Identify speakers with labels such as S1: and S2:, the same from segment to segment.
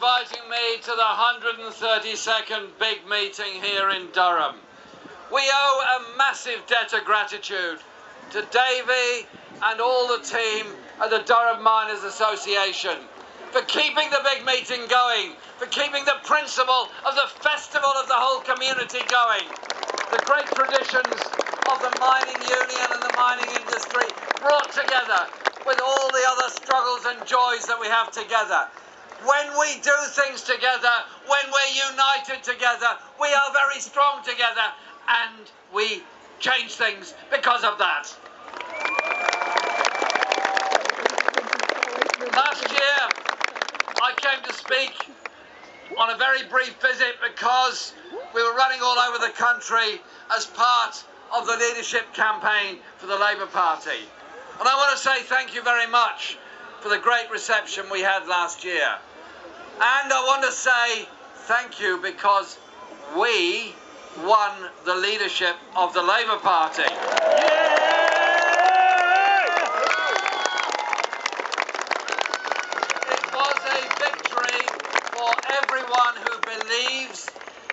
S1: inviting me to the 132nd big meeting here in Durham. We owe a massive debt of gratitude to Davey and all the team at the Durham Miners Association for keeping the big meeting going, for keeping the principle of the festival of the whole community going. The great traditions of the mining union and the mining industry brought together with all the other struggles and joys that we have together. When we do things together, when we're united together, we are very strong together, and we change things because of that. Last year, I came to speak on a very brief visit because we were running all over the country as part of the leadership campaign for the Labour Party. And I want to say thank you very much for the great reception we had last year. And I want to say thank you because we won the leadership of the Labour Party. It was a victory for everyone who believes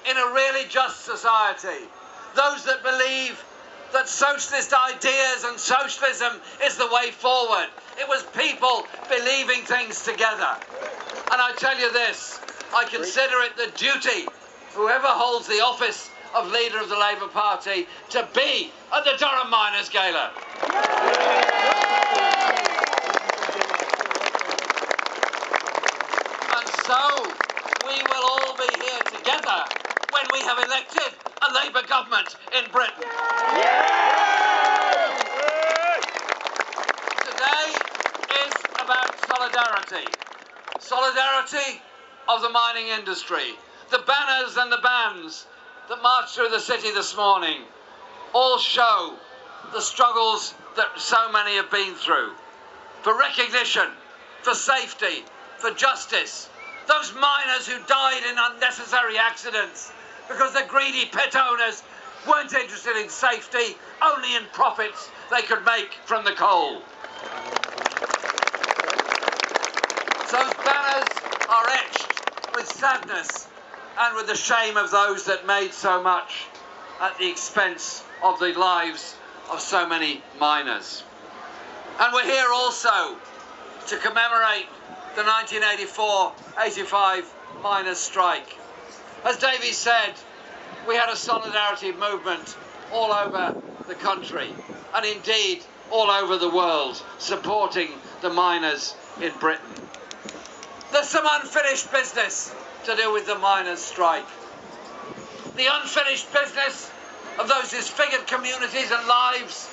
S1: in a really just society. Those that believe that socialist ideas and socialism is the way forward. It was people believing things together. And I tell you this, I consider it the duty, whoever holds the office of leader of the Labour Party, to be at the Durham Miners Gala. And so we will all be here together when we have elected a Labour government in Britain. Today is about solidarity. Solidarity of the mining industry. The banners and the bands that marched through the city this morning all show the struggles that so many have been through. For recognition, for safety, for justice. Those miners who died in unnecessary accidents because the greedy pit owners weren't interested in safety, only in profits they could make from the coal. Those banners are etched with sadness and with the shame of those that made so much at the expense of the lives of so many miners. And we're here also to commemorate the 1984-85 miners' strike. As Davey said, we had a solidarity movement all over the country and indeed all over the world supporting the miners in Britain. There's some unfinished business to do with the miners' strike. The unfinished business of those disfigured communities and lives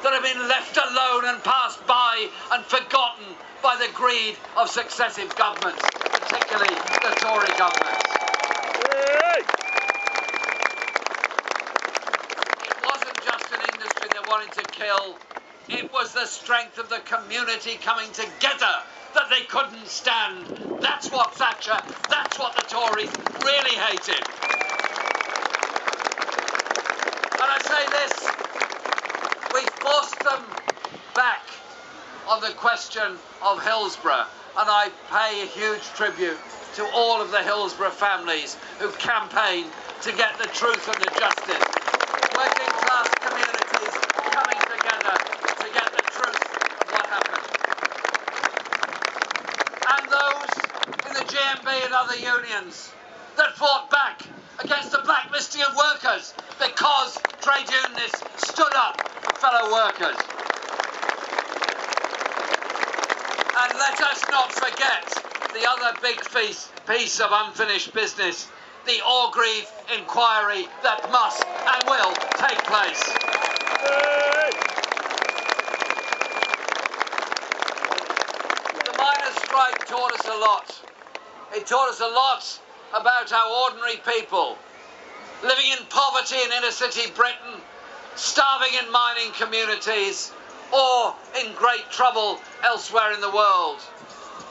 S1: that have been left alone and passed by and forgotten by the greed of successive governments, particularly the Tory governments. It wasn't just an industry they wanted to kill, it was the strength of the community coming together that they couldn't stand. That's what Thatcher, that's what the Tories really hated. And I say this, we forced them back on the question of Hillsborough, and I pay a huge tribute to all of the Hillsborough families who campaigned to get the truth and the justice. Working class communities coming together to get the truth of what happened. And those in the G.M.B and other unions that fought back against the blacklisting of workers because trade unionists stood up for fellow workers. And let us not forget the other big piece of unfinished business, the Orgreave inquiry that must and will take place. The miners' strike taught us a lot. It taught us a lot about how ordinary people living in poverty in inner city Britain, starving in mining communities, or in great trouble elsewhere in the world,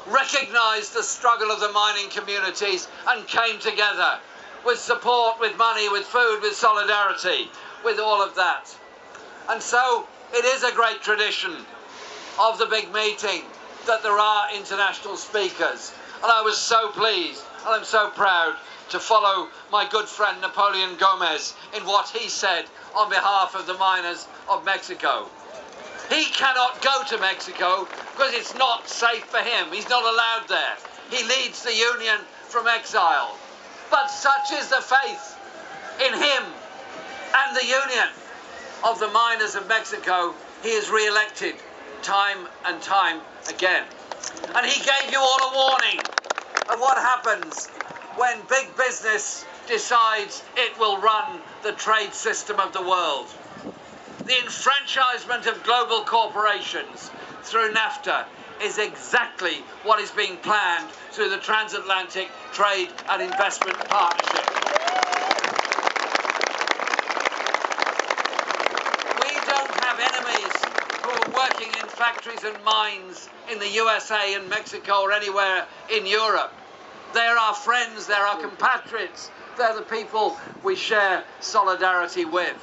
S1: recognised the struggle of the mining communities and came together with support, with money, with food, with solidarity, with all of that. And so it is a great tradition of the big meeting that there are international speakers. And I was so pleased, and I'm so proud to follow my good friend Napoleon Gomez in what he said on behalf of the miners of Mexico. He cannot go to Mexico because it's not safe for him. He's not allowed there. He leads the union from exile. But such is the faith in him and the union of the miners of Mexico, he is re-elected time and time again. And he gave you all a warning of what happens when big business decides it will run the trade system of the world. The enfranchisement of global corporations through NAFTA is exactly what is being planned through the Transatlantic Trade and Investment Partnership. We don't have enemies who are working in factories and mines in the USA and Mexico or anywhere in Europe. They're our friends, they're our compatriots, they're the people we share solidarity with.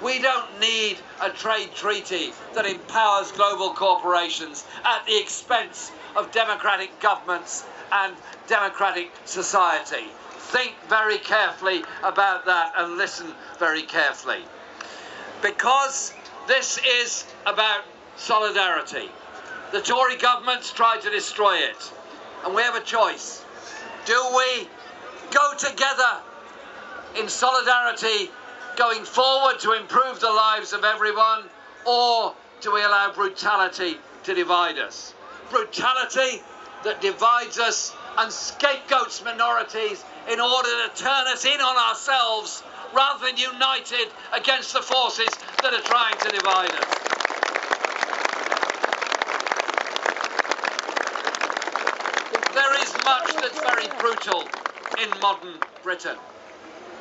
S1: We don't need a trade treaty that empowers global corporations at the expense of democratic governments and democratic society. Think very carefully about that and listen very carefully. Because this is about solidarity. The Tory government's tried to destroy it, and we have a choice. Do we go together in solidarity going forward to improve the lives of everyone, or do we allow brutality to divide us? Brutality that divides us and scapegoats minorities in order to turn us in on ourselves rather than united against the forces that are trying to divide us. There is much that's very brutal in modern Britain.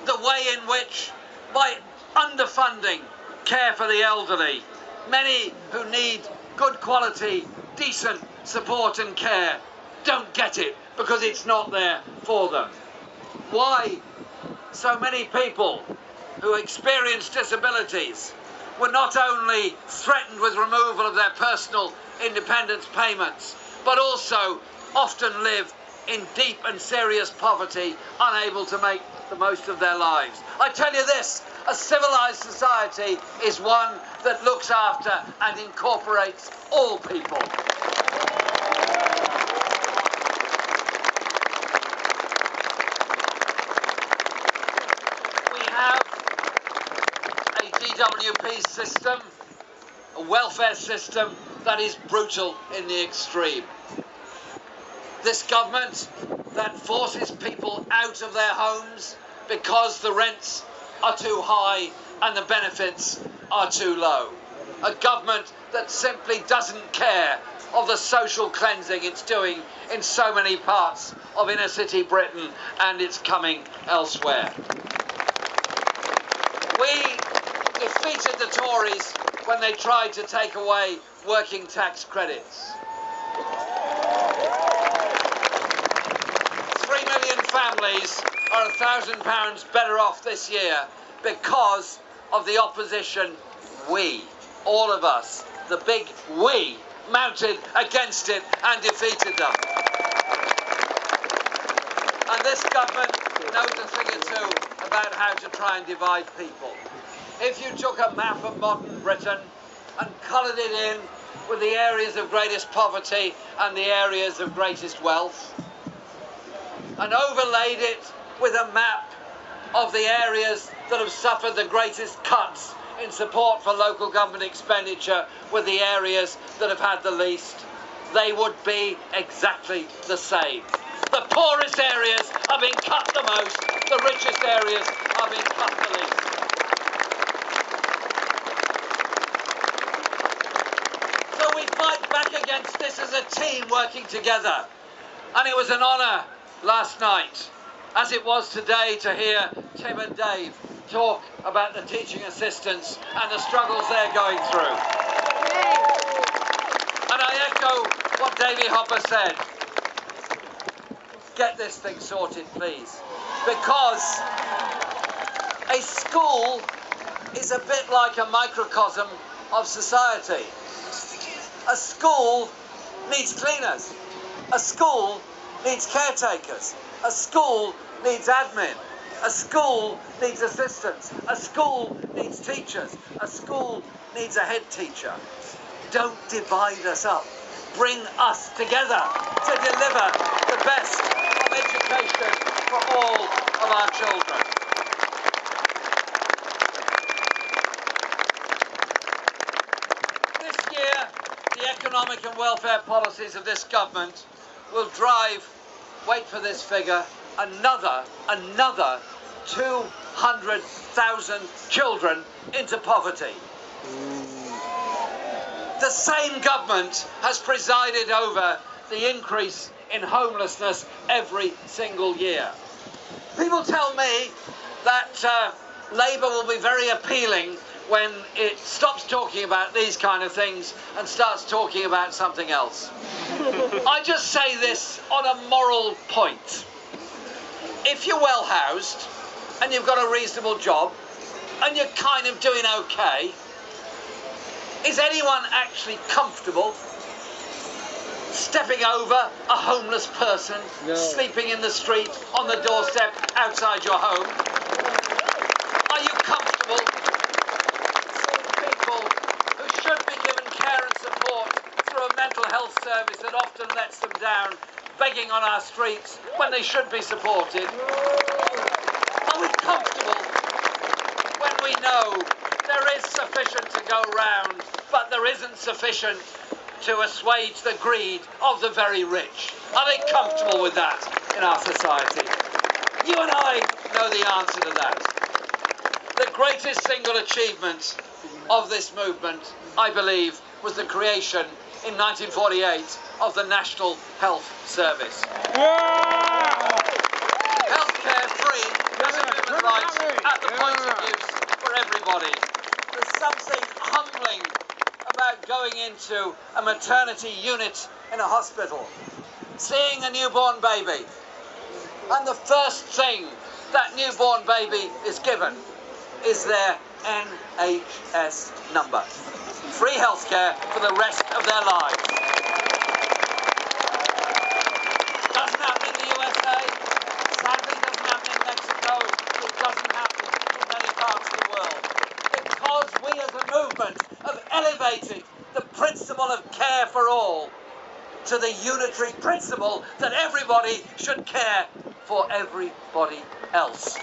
S1: The way in which, by underfunding care for the elderly, many who need good quality, decent support and care don't get it because it's not there for them. Why so many people who experience disabilities were not only threatened with removal of their personal independence payments, but also often live in deep and serious poverty, unable to make the most of their lives. I tell you this, a civilized society is one that looks after and incorporates all people. We have a DWP system, a welfare system that is brutal in the extreme. This government that forces people out of their homes because the rents are too high and the benefits are too low. A government that simply doesn't care of the social cleansing it's doing in so many parts of inner city Britain, and it's coming elsewhere. We defeated the Tories when they tried to take away working tax credits. 3 million families are £1,000 better off this year because of the opposition we, all of us, the big we, mounted against it and defeated them. And this government knows a thing or two about how to try and divide people. If you took a map of modern Britain and coloured it in with the areas of greatest poverty and the areas of greatest wealth, and overlaid it with a map of the areas that have suffered the greatest cuts in support for local government expenditure with the areas that have had the least, they would be exactly the same. The poorest areas are being cut the most, the richest areas are being cut the least. So we fight back against this as a team working together. And it was an honour last night, as it was today, to hear Tim and Dave talk about the teaching assistants and the struggles they're going through. And I echo what Davy Hopper said. Get this thing sorted, please. Because a school is a bit like a microcosm of society. A school needs cleaners. A school needs caretakers. A school needs admin. A school needs assistants. A school needs teachers. A school needs a head teacher. Don't divide us up. Bring us together to deliver the best of education for all of our children. This year, the economic and welfare policies of this government will drive, wait for this figure, another 200,000 children into poverty. The same government has presided over the increase in homelessness every single year. People tell me that Labour will be very appealing when it stops talking about these kind of things and starts talking about something else. I just say this on a moral point. If you're well housed and you've got a reasonable job and you're kind of doing okay, is anyone actually comfortable stepping over a homeless person, sleeping in the street, on the doorstep, outside your home? Are you comfortable seeing people who should be given care and support through a mental health service that often lets them down, begging on our streets when they should be supported? Are we comfortable when we know there is sufficient to go round, but there isn't sufficient to assuage the greed of the very rich? Are they comfortable with that in our society? You and I know the answer to that. The greatest single achievement of this movement, I believe, was the creation in 1948 of the National Health Service. Healthcare free as a human right at the point of use for everybody. There's something humbling about going into a maternity unit in a hospital, seeing a newborn baby, and the first thing that newborn baby is given is their NHS number. Free healthcare for the rest of their lives. Doesn't happen in the USA. Sadly, doesn't happen in Mexico. It doesn't happen in many parts of the world. Because we as a movement have elevated the principle of care for all to the unitary principle that everybody should care for everybody else.